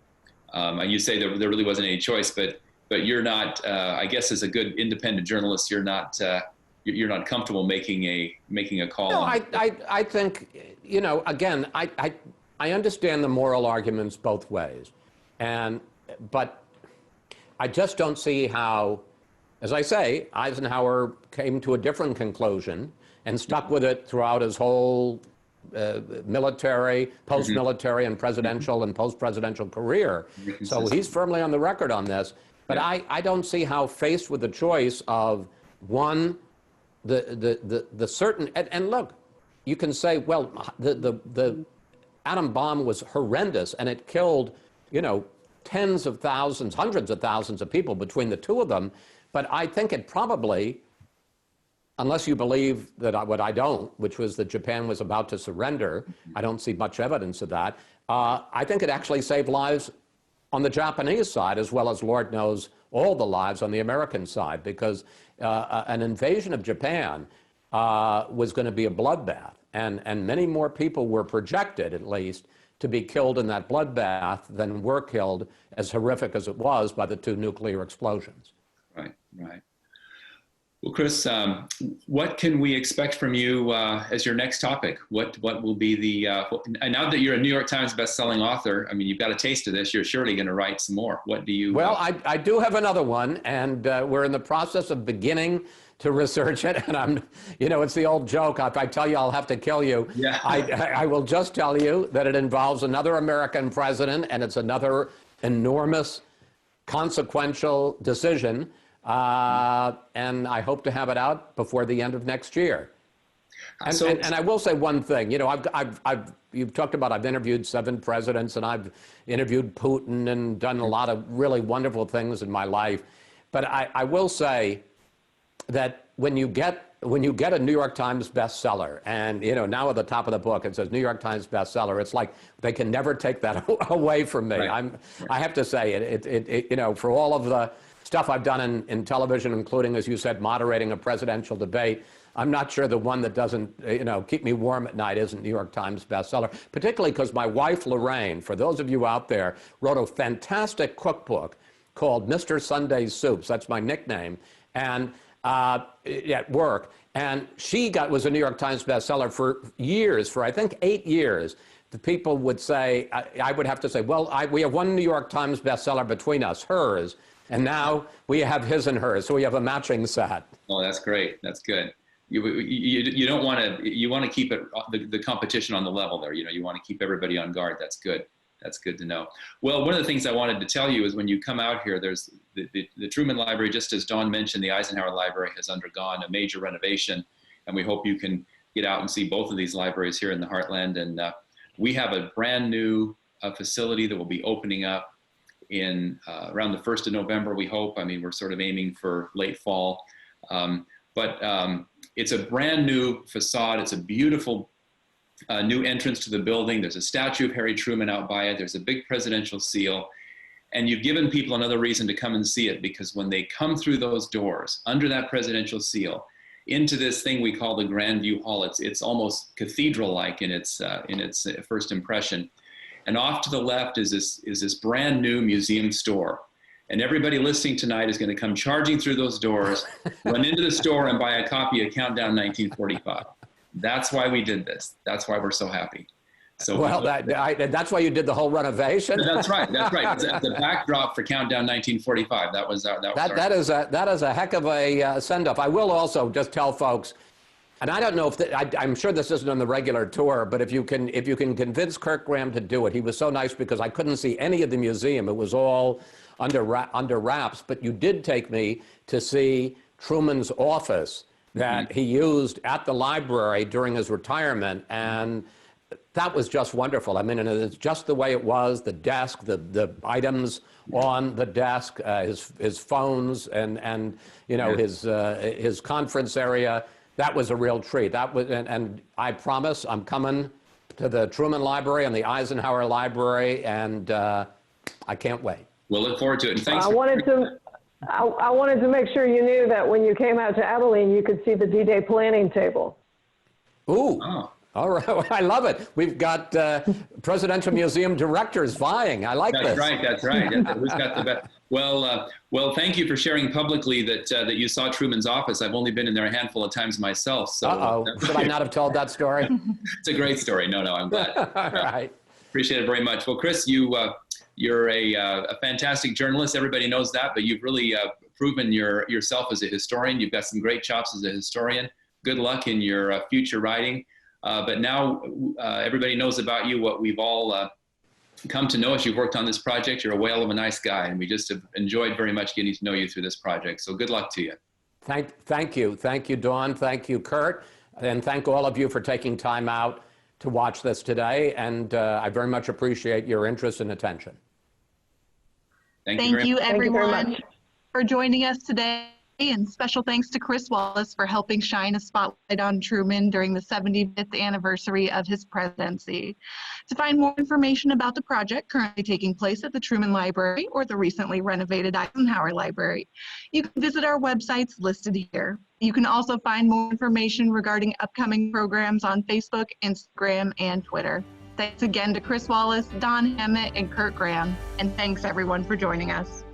And you say there really wasn't any choice, but you're not. I guess as a good independent journalist, you're not comfortable making a call. No, I think again, I understand the moral arguments both ways, but I just don't see how. As I say, Eisenhower came to a different conclusion and stuck with it throughout his whole military, post-military, and presidential and post-presidential career. So he's firmly on the record on this. But I don't see how, faced with the choice of, one, the certain, and look, you can say, well, the atom bomb was horrendous and it killed, tens of thousands, hundreds of thousands of people between the two of them. But I think it probably, unless you believe that what I don't, which was that Japan was about to surrender, I don't see much evidence of that. I think it actually saved lives on the Japanese side, as well as, Lord knows, all the lives on the American side, because an invasion of Japan was going to be a bloodbath. And many more people were projected, at least, to be killed in that bloodbath than were killed, as horrific as it was, by the two nuclear explosions. Right. Well, Chris, what can we expect from you as your next topic? What will be the, and now that you're a New York Times bestselling author, I mean, you've got a taste of this, you're surely going to write some more. What do you? Well, I do have another one, and we're in the process of beginning to research it. And it's the old joke. If I tell you I'll have to kill you, yeah. I will just tell you that it involves another American president, and it's another enormous, consequential decision. And I hope to have it out before the end of next year. And I will say one thing. You've talked about, I've interviewed 7 presidents, and I've interviewed Putin and done a lot of really wonderful things in my life. But I will say that when you get a New York Times bestseller, and now at the top of the book it says New York Times bestseller, it's like they can never take that away from me. Right. I have to say it for all of the stuff I've done in television, including, as you said, moderating a presidential debate, I'm not sure the one that doesn't, keep me warm at night isn't New York Times bestseller, particularly because my wife, Lorraine, for those of you out there, wrote a fantastic cookbook called Mr. Sunday's Soups. That's my nickname. And at work. And she was a New York Times bestseller for years, for I think 8 years, the people would say, I would have to say, well, we have one New York Times bestseller between us, hers, and now we have his and hers, so we have a matching set. Oh, that's great. That's good. You don't want to, you want to keep it, the competition on the level there. You know, you want to keep everybody on guard. That's good. That's good to know. Well, one of the things I wanted to tell you is when you come out here, there's the Truman Library, just as Dawn mentioned, the Eisenhower Library has undergone a major renovation, and we hope you can get out and see both of these libraries here in the Heartland. And we have a brand new facility that will be opening up in around the 1st of November, we hope. I mean, we're sort of aiming for late fall. But it's a brand new facade. It's a beautiful new entrance to the building. There's a statue of Harry Truman out by it. There's a big presidential seal. And you've given people another reason to come and see it, because when they come through those doors, under that presidential seal, into this thing we call the Grand View Hall, it's almost cathedral-like in its first impression. And off to the left is this brand new museum store. And everybody listening tonight is going to come charging through those doors, run into the store and buy a copy of Countdown 1945. That's why we did this. That's why we're so happy. So well, that's why you did the whole renovation. That's right. That's right. It's the backdrop for Countdown 1945. That is a heck of a send-off. I will also just tell folks, and I don't know if I'm sure this isn't on the regular tour, but if you can convince Kirk Graham to do it. He was so nice because I couldn't see any of the museum. It was all under wraps. But you did take me to see Truman's office that he used at the library during his retirement, and that was just wonderful. I mean, and it's just the way it was, the desk, the items on the desk, his phones, and you know, his conference area. That was a real treat. That was, and I promise I'm coming to the Truman Library and the Eisenhower Library, and I can't wait. We'll look forward to it. And thanks. I wanted to make sure you knew that when you came out to Abilene, you could see the D-Day planning table. Ooh. Oh. All right. I love it. We've got Presidential Museum directors vying. I like this. That's right. Who's got the best? Well, thank you for sharing publicly that you saw Truman's office. I've only been in there a handful of times myself. So should I not have told that story? It's a great story. No, I'm glad. All right. Appreciate it very much. Well, Chris, you're a fantastic journalist. Everybody knows that, but you've really proven yourself as a historian. You've got some great chops as a historian. Good luck in your future writing. But now everybody knows about you, what we've all come to know as you've worked on this project. You're a whale of a nice guy, and we just have enjoyed very much getting to know you through this project. So good luck to you. Thank you. Thank you, Dawn. Thank you, Kurt. And thank all of you for taking time out to watch this today. And I very much appreciate your interest and attention. Thank you, everyone, for joining us today. And special thanks to Chris Wallace for helping shine a spotlight on Truman during the 75th anniversary of his presidency. To find more information about the project currently taking place at the Truman Library or the recently renovated Eisenhower Library, you can visit our websites listed here. You can also find more information regarding upcoming programs on Facebook, Instagram, and Twitter. Thanks again to Chris Wallace, Don Hammett, and Kurt Graham. And thanks everyone for joining us.